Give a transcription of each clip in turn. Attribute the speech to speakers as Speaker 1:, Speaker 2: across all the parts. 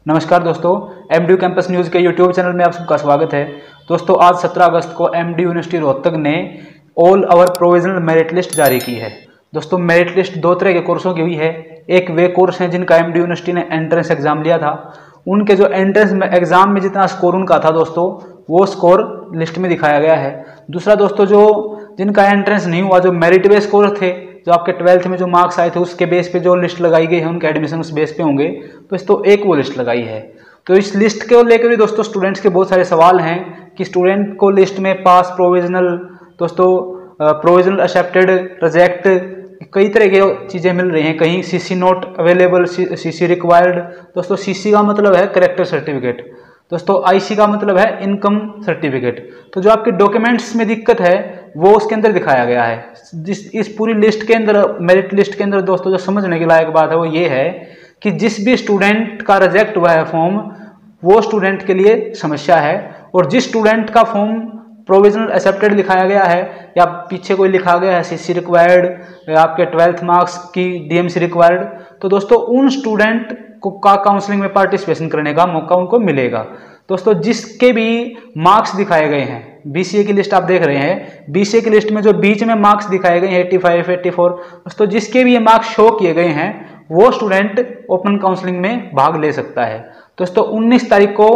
Speaker 1: नमस्कार दोस्तों, MD campus news के यूट्यूब चैनल में आप सबका स्वागत है। दोस्तों, आज 17 अगस्त को एमडी यूनिवर्सिटी रोहतक ने all over provisional merit list जारी की है। दोस्तों, मेरिट लिस्ट दो तरह के कोर्सों की हुई है। एक वे कोर्स हैं जिनका एमडी यूनिवर्सिटी ने एंट्रेंस एग्जाम लिया था, उनके जो एंट्रेंस एग्जाम में जितना स्कोर उनका था दोस्तों, वो स्कोर लिस्ट में दिखाया गया है। दूसरा दोस्तों, जो जिनका एंट्रेंस नहीं हुआ, जो मेरिट बेस कोर्स थे, जो आपके 12th में जो मार्क्स आए थे उसके बेस पे जो लिस्ट लगाई गई है, उनके एडमिशन उस बेस पे होंगे। तो इस तो एक वो लिस्ट लगाई है। तो इस लिस्ट को लेकर भी दोस्तों स्टूडेंट्स के बहुत सारे सवाल हैं कि स्टूडेंट को लिस्ट में पास, प्रोविजनल, दोस्तों प्रोविजनल एक्सेप्टेड, रिजेक्ट, कई तरह की चीज़ें मिल रही हैं। कहीं CC note available, CC required. दोस्तों, सीसी का मतलब है कैरेक्टर सर्टिफिकेट, दोस्तों आईसी का मतलब है इनकम सर्टिफिकेट। तो जो आपके डॉक्यूमेंट्स में दिक्कत है वो उसके अंदर दिखाया गया है। इस पूरी लिस्ट के अंदर, मेरिट लिस्ट के अंदर दोस्तों जो समझने के लायक बात है वो ये है कि जिस भी स्टूडेंट का रिजेक्ट हुआ है फॉर्म, वो स्टूडेंट के लिए समस्या है। और जिस स्टूडेंट का फॉर्म प्रोविजनल एक्सेप्टेड लिखाया गया है या पीछे कोई लिखा गया है सीसी रिक्वायर्ड या आपके 12th मार्क्स की डीएमसी रिक्वायर्ड, तो दोस्तों उन स्टूडेंट का काउंसलिंग में पार्टिसिपेशन करने का मौका उनको मिलेगा। दोस्तों, जिसके भी मार्क्स दिखाए गए हैं, बीसीए की लिस्ट आप देख रहे हैं, बीसीए की लिस्ट में जो बीच में मार्क्स दिखाए गए हैं 85, 84, दोस्तों जिसके भी ये मार्क्स शो किए गए हैं वो स्टूडेंट ओपन काउंसलिंग में भाग ले सकता है। दोस्तों 19 तारीख को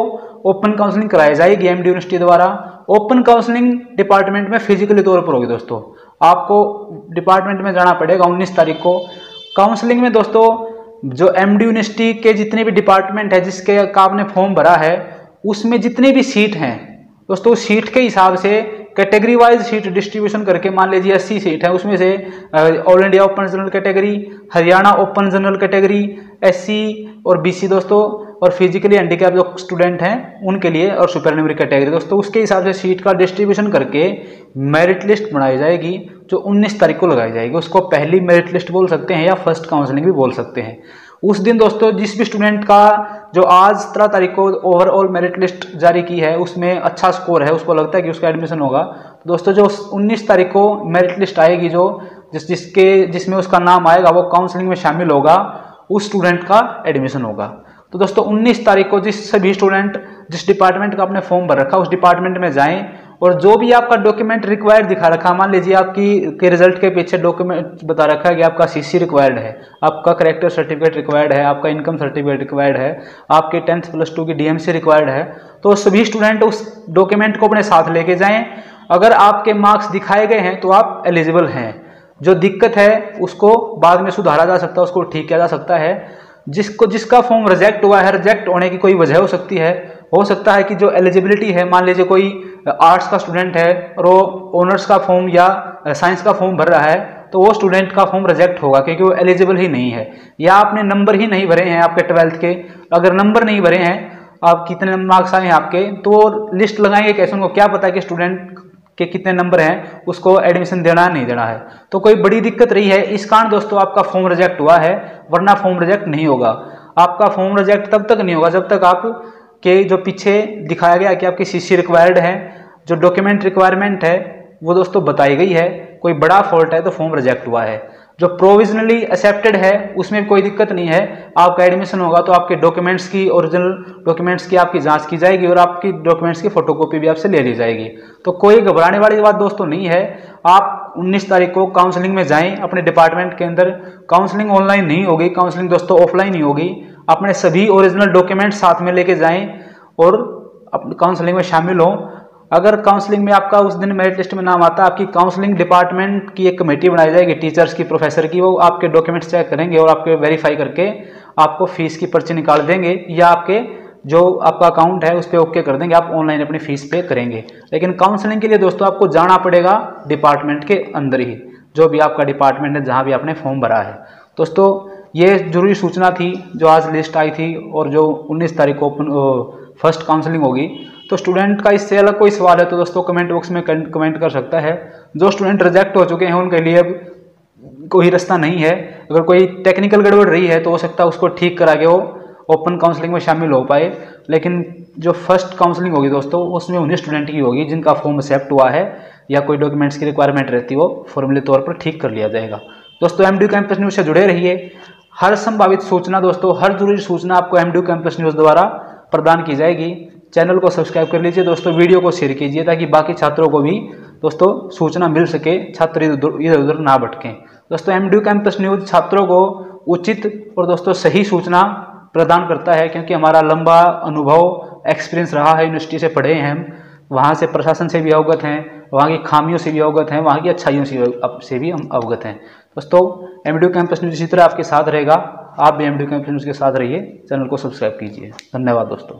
Speaker 1: ओपन काउंसलिंग कराई जाएगी एमडी यूनिवर्सिटी द्वारा। ओपन काउंसलिंग डिपार्टमेंट में फिजिकली तौर पर होगी। दोस्तों आपको डिपार्टमेंट में जाना पड़ेगा 19 तारीख को। काउंसलिंग में दोस्तों जो एमडी यूनिवर्सिटी के जितने भी डिपार्टमेंट है जिसके का आपने फॉर्म भरा है, उसमें जितनी भी सीट हैं दोस्तों, सीट के हिसाब से कैटेगरी वाइज सीट डिस्ट्रीब्यूशन करके, मान लीजिए 80 सीट है, उसमें से all India open general category, Haryana open general category, SC और बीसी दोस्तों, और फिजिकली हैंडीकैप जो स्टूडेंट हैं उनके लिए, और सुपर न्यूमरी कैटेगरी दोस्तों, उसके हिसाब से सीट का डिस्ट्रीब्यूशन करके मेरिट लिस्ट बनाई जाएगी जो 19 तारीख को लगाई जाएगी। उसको पहली मेरिट लिस्ट बोल सकते हैं या फर्स्ट काउंसलिंग भी बोल सकते हैं। उस दिन दोस्तों जिस भी स्टूडेंट का जो आज 17 तारीख को ओवरऑल मेरिट लिस्ट जारी की है उसमें अच्छा स्कोर है, उसको लगता है कि उसका एडमिशन होगा, तो दोस्तों जो 19 तारीख को मेरिट लिस्ट आएगी, जो जिसमें उसका नाम आएगा वो काउंसलिंग में शामिल होगा, उस स्टूडेंट का एडमिशन होगा। तो दोस्तों 19 तारीख को जिस सभी स्टूडेंट जिस डिपार्टमेंट का आपने फॉर्म भर रखा उस डिपार्टमेंट में जाएं, और जो भी आपका डॉक्यूमेंट रिक्वायर्ड दिखा रखा, मान लीजिए आपकी के रिजल्ट के पीछे डॉक्यूमेंट बता रखा है कि आपका सीसी रिक्वायर्ड है, आपका कैरेक्टर सर्टिफिकेट रिक्वायर्ड है, आपका इनकम सर्टिफिकेट रिक्वायर्ड है, आपके 10th प्लस 2 की डीएमसी रिक्वायर्ड है, तो सभी स्टूडेंट उस डॉक्यूमेंट को अपने साथ लेके जाएं। अगर आपके मार्क्स दिखाए गए हैं तो आप एलिजिबल हैं। जो दिक्कत है उसको बाद में सुधारा जा सकता है, उसको ठीक किया जा सकता है। जिसका फॉर्म रिजेक्ट हुआ है, रिजेक्ट होने की कोई वजह हो सकती है। हो सकता है कि जो एलिजिबिलिटी है, मान लीजिए कोई आर्ट्स का स्टूडेंट है और वो ऑनर्स का फॉर्म या साइंस का फॉर्म भर रहा है, तो वो स्टूडेंट का फॉर्म रिजेक्ट होगा क्योंकि वो एलिजिबल ही नहीं है, या आपने नंबर ही नहीं भरे हैं आपके 12th के। अगर नंबर नहीं भरे हैं, आप कितने मार्क्स आए हैं आपके, तो लिस्ट लगाएंगे कैसे? उनको क्या पता है कि स्टूडेंट के कितने नंबर हैं, उसको एडमिशन देना नहीं देना है। तो कोई बड़ी दिक्कत रही है, इस कारण दोस्तों आपका फॉर्म रिजेक्ट हुआ है, वरना फॉर्म रिजेक्ट नहीं होगा। आपका फॉर्म रिजेक्ट तब तक नहीं होगा जब तक आप के जो पीछे दिखाया गया कि आपकी सीसी रिक्वायर्ड है, जो डॉक्यूमेंट रिक्वायरमेंट है वो दोस्तों बताई गई है, कोई बड़ा फॉल्ट है तो फॉर्म रिजेक्ट हुआ है। जो प्रोविजनली एक्सेप्टेड है उसमें कोई दिक्कत नहीं है, आपका एडमिशन होगा तो आपके डॉक्यूमेंट्स की, ओरिजिनल डॉक्यूमेंट्स की आपकी जांच की जाएगी और आपकी डॉक्यूमेंट्स की फोटोकॉपी भी आपसे ले ली जाएगी। तो कोई घबराने वाली बात दोस्तों नहीं है। आप 19 तारीख को काउंसलिंग में जाएं अपने डिपार्टमेंट के अंदर। काउंसलिंग ऑनलाइन नहीं होगी, काउंसलिंग दोस्तों ऑफलाइन ही होगी। अपने सभी ओरिजिनल डॉक्यूमेंट साथ में लेके जाएं और काउंसलिंग में शामिल हों। अगर काउंसलिंग में आपका उस दिन मेरिट लिस्ट में नाम आता है, आपकी काउंसलिंग डिपार्टमेंट की एक कमेटी बनाई जाएगी, टीचर्स की, प्रोफेसर की, वो आपके डॉक्यूमेंट्स चेक करेंगे और आपके वेरीफाई करके आपको फीस की पर्ची निकाल देंगे, या आपके जो आपका अकाउंट है उस पर ओके कर देंगे, आप ऑनलाइन अपनी फीस पे करेंगे। लेकिन काउंसलिंग के लिए दोस्तों आपको जाना पड़ेगा डिपार्टमेंट के अंदर ही, जो भी आपका डिपार्टमेंट है जहाँ भी आपने फॉर्म भरा है। दोस्तों ये जरूरी सूचना थी जो आज लिस्ट आई थी, और जो 19 तारीख को फर्स्ट काउंसलिंग होगी। तो स्टूडेंट का इससे अलग कोई सवाल है तो दोस्तों कमेंट बॉक्स में कमेंट कर सकता है। जो स्टूडेंट रिजेक्ट हो चुके हैं उनके लिए अब कोई रास्ता नहीं है। अगर कोई टेक्निकल गड़बड़ रही है तो हो सकता है उसको ठीक करा के वो ओपन काउंसलिंग में शामिल हो पाए। लेकिन जो फर्स्ट काउंसलिंग होगी दोस्तों उसमें उन्हीं स्टूडेंट की होगी जिनका फॉर्म एक्सेप्ट हुआ है या कोई डॉक्यूमेंट्स की रिक्वायरमेंट रहती है वो फॉर्मली तौर पर ठीक कर लिया जाएगा। दोस्तों एमडी कैंपस न्यूज़ से जुड़े रहिए। हर संभावित सूचना दोस्तों, हर जरूरी सूचना आपको एमडीयू कैंपस न्यूज़ द्वारा प्रदान की जाएगी। चैनल को सब्सक्राइब कर लीजिए दोस्तों, वीडियो को शेयर कीजिए ताकि बाकी छात्रों को भी दोस्तों सूचना मिल सके, छात्र इधर उधर ना भटकें। दोस्तों एमडीयू कैंपस न्यूज़ छात्रों को उचित और दोस्तों सही सूचना प्रदान करता है, क्योंकि हमारा लंबा अनुभव एक्सपीरियंस रहा है, यूनिवर्सिटी से पढ़े हैं हम, वहाँ से प्रशासन से भी अवगत हैं, वहाँ की खामियों से भी अवगत हैं, वहाँ की अच्छाइयों से भी हम अवगत हैं। दोस्तों एमडीयू कैंपस न्यूज़ इसी तरह आपके साथ रहेगा, आप भी एमडीयू कैंपस न्यूज़ के साथ रहिए। चैनल को सब्सक्राइब कीजिए। धन्यवाद दोस्तों।